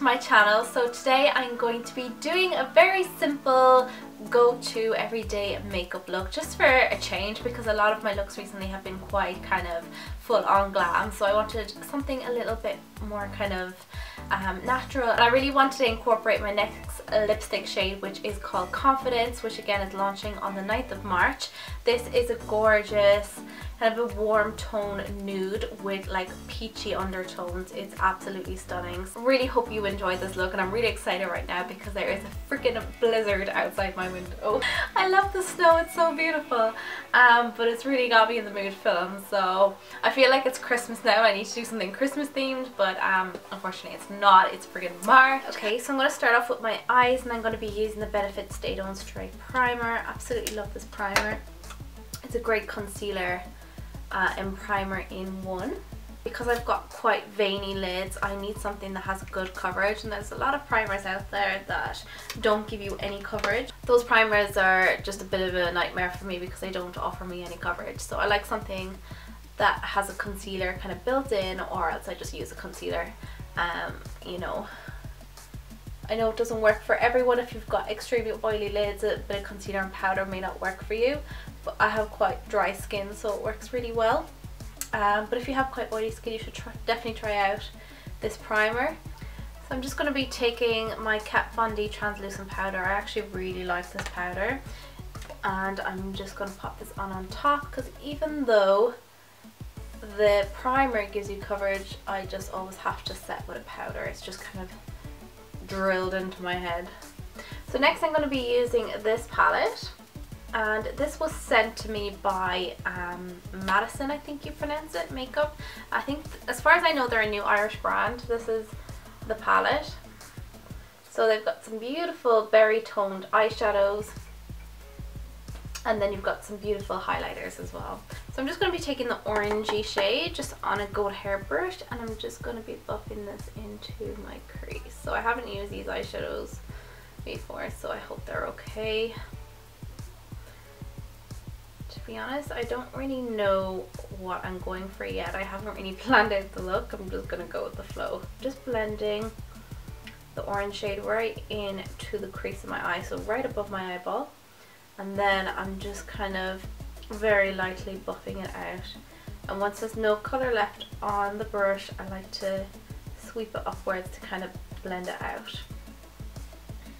my channel. So today I'm going to be doing a very simple go-to everyday makeup look, just for a change, because a lot of my looks recently have been quite kind of full on glam, so I wanted something a little bit more kind of natural, and I really wanted to incorporate my next lipstick shade, which is called Confidence, which again is launching on the 9th of March. This is a gorgeous kind of a warm tone nude with like peachy undertones. It's absolutely stunning. Really hope you enjoyed this look, and I'm really excited right now because there is a freaking blizzard outside my window. I love the snow, it's so beautiful, but it's really got me in the mood to film. So I feel like it's Christmas now, I need to do something Christmas themed, but unfortunately it's not, it's friggin' March. Okay, so I'm going to start off with my eyes, and I'm going to be using the Benefit Stay Don't Stray primer. Absolutely love this primer. It's a great concealer and primer in one. Because I've got quite veiny lids, I need something that has good coverage, and there's a lot of primers out there that don't give you any coverage. Those primers are just a bit of a nightmare for me because they don't offer me any coverage. So I like something that has a concealer kind of built in, or else I just use a concealer. You know, I know it doesn't work for everyone. If you've got extremely oily lids, a bit of concealer and powder may not work for you, but I have quite dry skin, so it works really well. But if you have quite oily skin, you should definitely try out this primer. So I'm just going to be taking my Kat Von D translucent powder. I actually really like this powder, and I'm just going to pop this on top, because even though the primer gives you coverage, I just always have to set with a powder. It's just kind of drilled into my head. So next I'm going to be using this palette, and this was sent to me by Madison, I think you pronounce it, Makeup. I think, as far as I know, they're a new Irish brand. This is the palette. So they've got some beautiful berry toned eyeshadows, and then you've got some beautiful highlighters as well. So I'm just going to be taking the orangey shade just on a gold hair brush, and I'm just going to be buffing this into my crease. So I haven't used these eyeshadows before, so I hope they're okay. To be honest, I don't really know what I'm going for yet. I haven't really planned out the look. I'm just going to go with the flow. Just blending the orange shade right into the crease of my eye, so right above my eyeball. And then I'm just kind of very lightly buffing it out. And once there's no colour left on the brush, I like to sweep it upwards to kind of blend it out.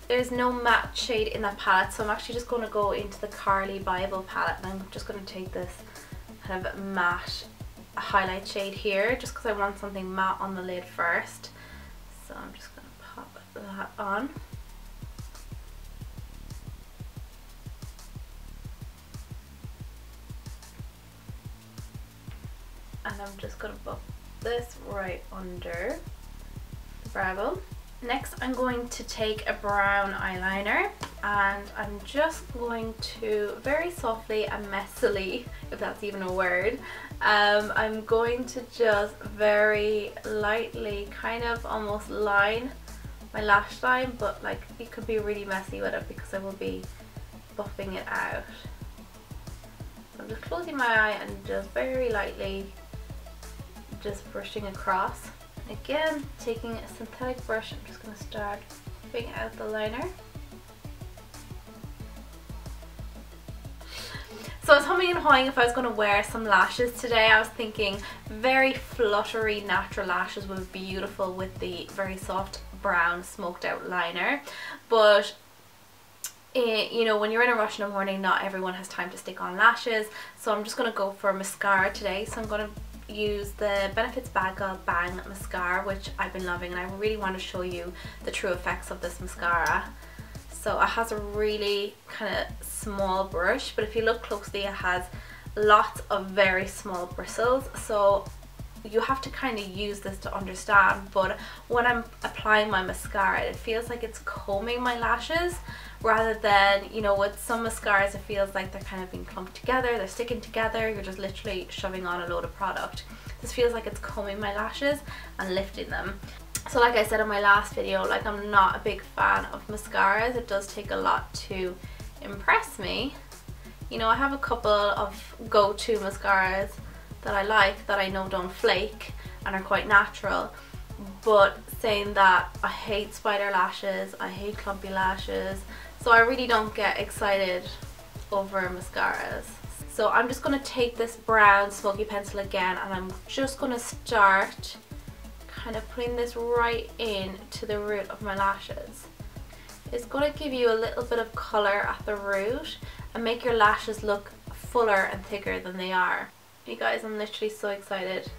There's no matte shade in that palette, so I'm actually just going to go into the Carly Bible palette, and I'm just going to take this kind of matte highlight shade here, just because I want something matte on the lid first. So I'm just going to pop that on. And I'm just going to buff this right under the brow bone. Next I'm going to take a brown eyeliner, and I'm just going to very softly and messily, if that's even a word, I'm going to just very lightly kind of almost line my lash line, but like you could be really messy with it because I will be buffing it out. So I'm just closing my eye and just very lightly just brushing across. Again, taking a synthetic brush, I'm just going to start buffing out the liner. So I was humming and hawing if I was going to wear some lashes today. I was thinking very fluttery natural lashes would be beautiful with the very soft brown smoked out liner, but you know, when you're in a rush in the morning, not everyone has time to stick on lashes, so I'm just going to go for mascara today. So I'm going to use the Benefit's Badgal Bang mascara, which I've been loving, and I really want to show you the true effects of this mascara. So it has a really kind of small brush, but if you look closely it has lots of very small bristles, so you have to kind of use this to understand. But when I'm applying my mascara, it feels like it's combing my lashes, rather than, you know, with some mascaras it feels like they're kind of being clumped together, they're sticking together, you're just literally shoving on a load of product. This feels like it's combing my lashes and lifting them. So like I said in my last video, like I'm not a big fan of mascaras. It does take a lot to impress me. You know, I have a couple of go-to mascaras that I like, that I know don't flake and are quite natural, but saying that, I hate spider lashes, I hate clumpy lashes, so I really don't get excited over mascaras. So I'm just going to take this brown smoky pencil again, and I'm just going to start kind of putting this right in to the root of my lashes. It's going to give you a little bit of colour at the root and make your lashes look fuller and thicker than they are. You guys, I'm literally so excited.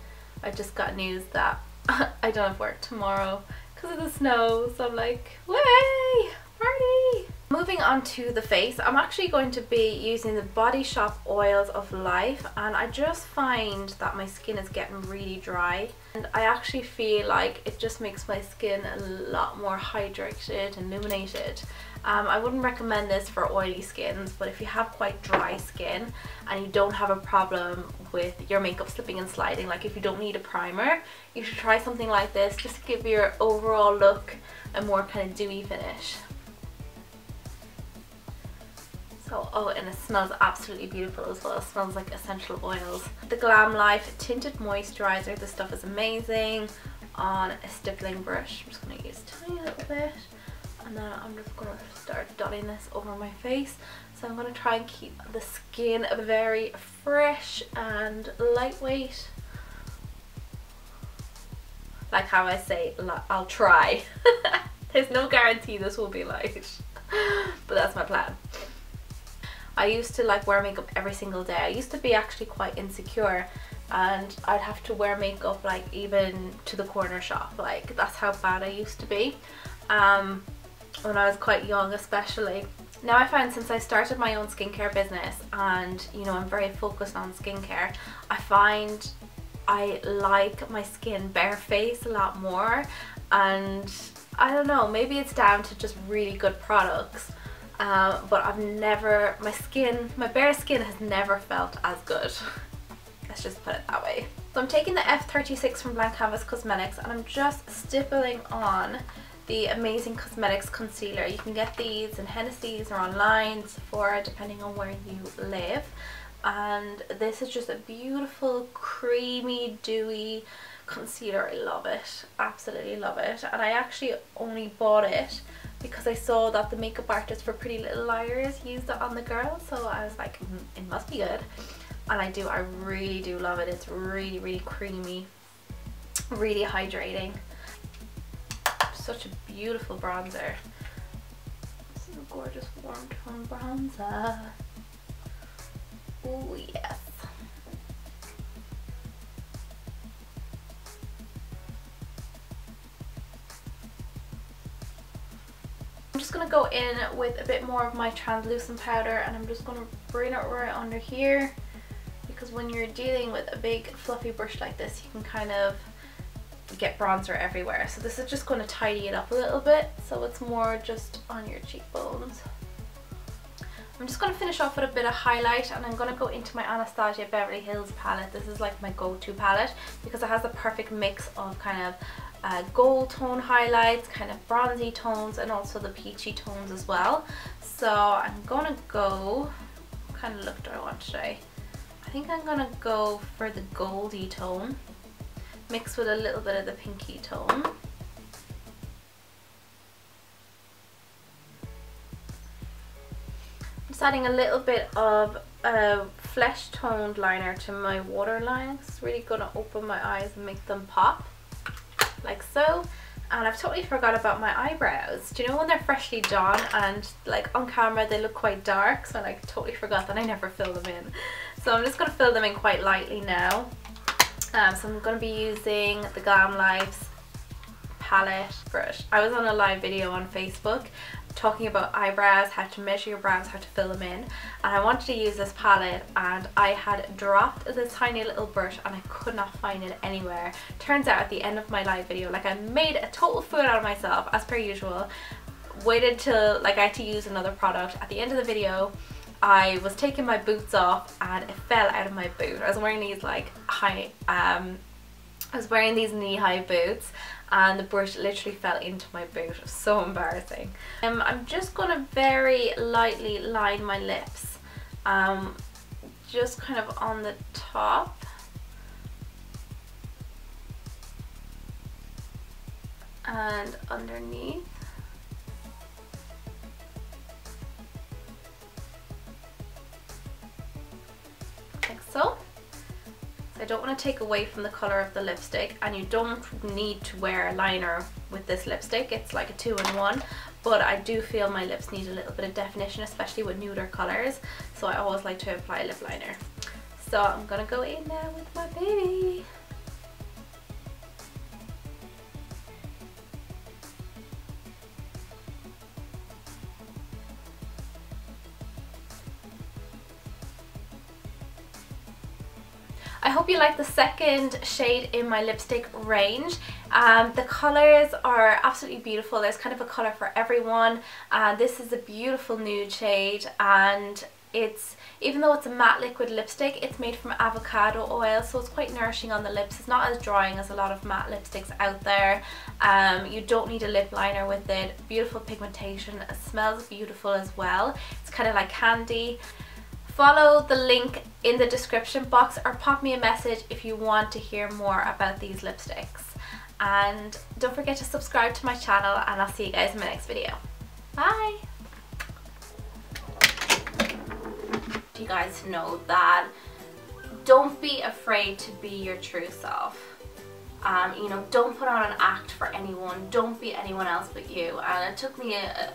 I just got news that I don't have work tomorrow because of the snow, so I'm like, way, party! Moving on to the face, I'm actually going to be using the Body Shop Oils of Life, and I just find that my skin is getting really dry, and I actually feel like it just makes my skin a lot more hydrated and illuminated. I wouldn't recommend this for oily skins, but if you have quite dry skin and you don't have a problem with your makeup slipping and sliding, like if you don't need a primer, you should try something like this just to give your overall look a more kind of dewy finish. So, oh, and it smells absolutely beautiful as well. It smells like essential oils. The Glam Life Tinted Moisturiser. This stuff is amazing. On a stippling brush, I'm just going to use a tiny little bit, and then I'm just going to start dotting this over my face. So I'm going to try and keep the skin very fresh and lightweight. Like how I say, I'll try. There's no guarantee this will be light, but that's my plan. I used to like wear makeup every single day. I used to be actually quite insecure, and I'd have to wear makeup like even to the corner shop. Like that's how bad I used to be when I was quite young especially. Now I find since I started my own skincare business, and you know, I'm very focused on skincare, I find I like my skin bare face a lot more, and I don't know, maybe it's down to just really good products. But I've never, my bare skin has never felt as good. Let's just put it that way. So I'm taking the F36 from Blank Canvas Cosmetics, and I'm just stippling on the Amazing Cosmetics concealer. You can get these in Hennessy's or online, Sephora, depending on where you live. And this is just a beautiful, creamy, dewy concealer. I love it, absolutely love it. And I actually only bought it because I saw that the makeup artist for Pretty Little Liars used it on the girl, so I was like, it must be good. And I really do love it. It's really, really creamy, really hydrating. Such a beautiful bronzer. This is a gorgeous warm tone bronzer. Oh yes. I'm just going to go in with a bit more of my translucent powder, and I'm just going to bring it right under here, because when you're dealing with a big fluffy brush like this, you can kind of get bronzer everywhere. So this is just going to tidy it up a little bit, so it's more just on your cheekbones. I'm just going to finish off with a bit of highlight, and I'm going to go into my Anastasia Beverly Hills palette. This is like my go-to palette because it has the perfect mix of kind of gold tone highlights, kind of bronzy tones, and also the peachy tones as well. So I'm going to go, what kind of look do I want today? I think I'm going to go for the goldy tone mixed with a little bit of the pinky tone. Just adding a little bit of a flesh toned liner to my waterline. It's really going to open my eyes and make them pop, like so. And I've totally forgot about my eyebrows. Do you know when they're freshly done and like on camera they look quite dark? So I like totally forgot that I never fill them in. So I'm just going to fill them in quite lightly now. So I'm going to be using the Glam Life's palette brush. I was on a live video on Facebook talking about eyebrows, how to measure your brows, how to fill them in, and I wanted to use this palette, and I had dropped this tiny little brush and I could not find it anywhere. Turns out at the end of my live video, like, I made a total fool out of myself as per usual, waited till like I had to use another product. At the end of the video I was taking my boots off and it fell out of my boot. I was wearing these like knee-high boots, and the brush literally fell into my boot. It was so embarrassing. I'm just going to very lightly line my lips, just kind of on the top. and underneath. Like so. I don't want to take away from the colour of the lipstick, and you don't need to wear a liner with this lipstick. It's like a 2-in-1, but I do feel my lips need a little bit of definition, especially with nuder colours, so I always like to apply a lip liner. So I'm gonna go in now with my baby. I hope you like the second shade in my lipstick range. The colours are absolutely beautiful. There's kind of a colour for everyone. This is a beautiful nude shade, and it's, even though it's a matte liquid lipstick, it's made from avocado oil, so it's quite nourishing on the lips. It's not as drying as a lot of matte lipsticks out there. You don't need a lip liner with it. Beautiful pigmentation. It smells beautiful as well. It's kind of like candy. Follow the link in the description box, or pop me a message if you want to hear more about these lipsticks. And don't forget to subscribe to my channel, and I'll see you guys in my next video. Bye! You guys know that don't be afraid to be your true self. You know, don't put on an act for anyone. Don't be anyone else but you. And it took me a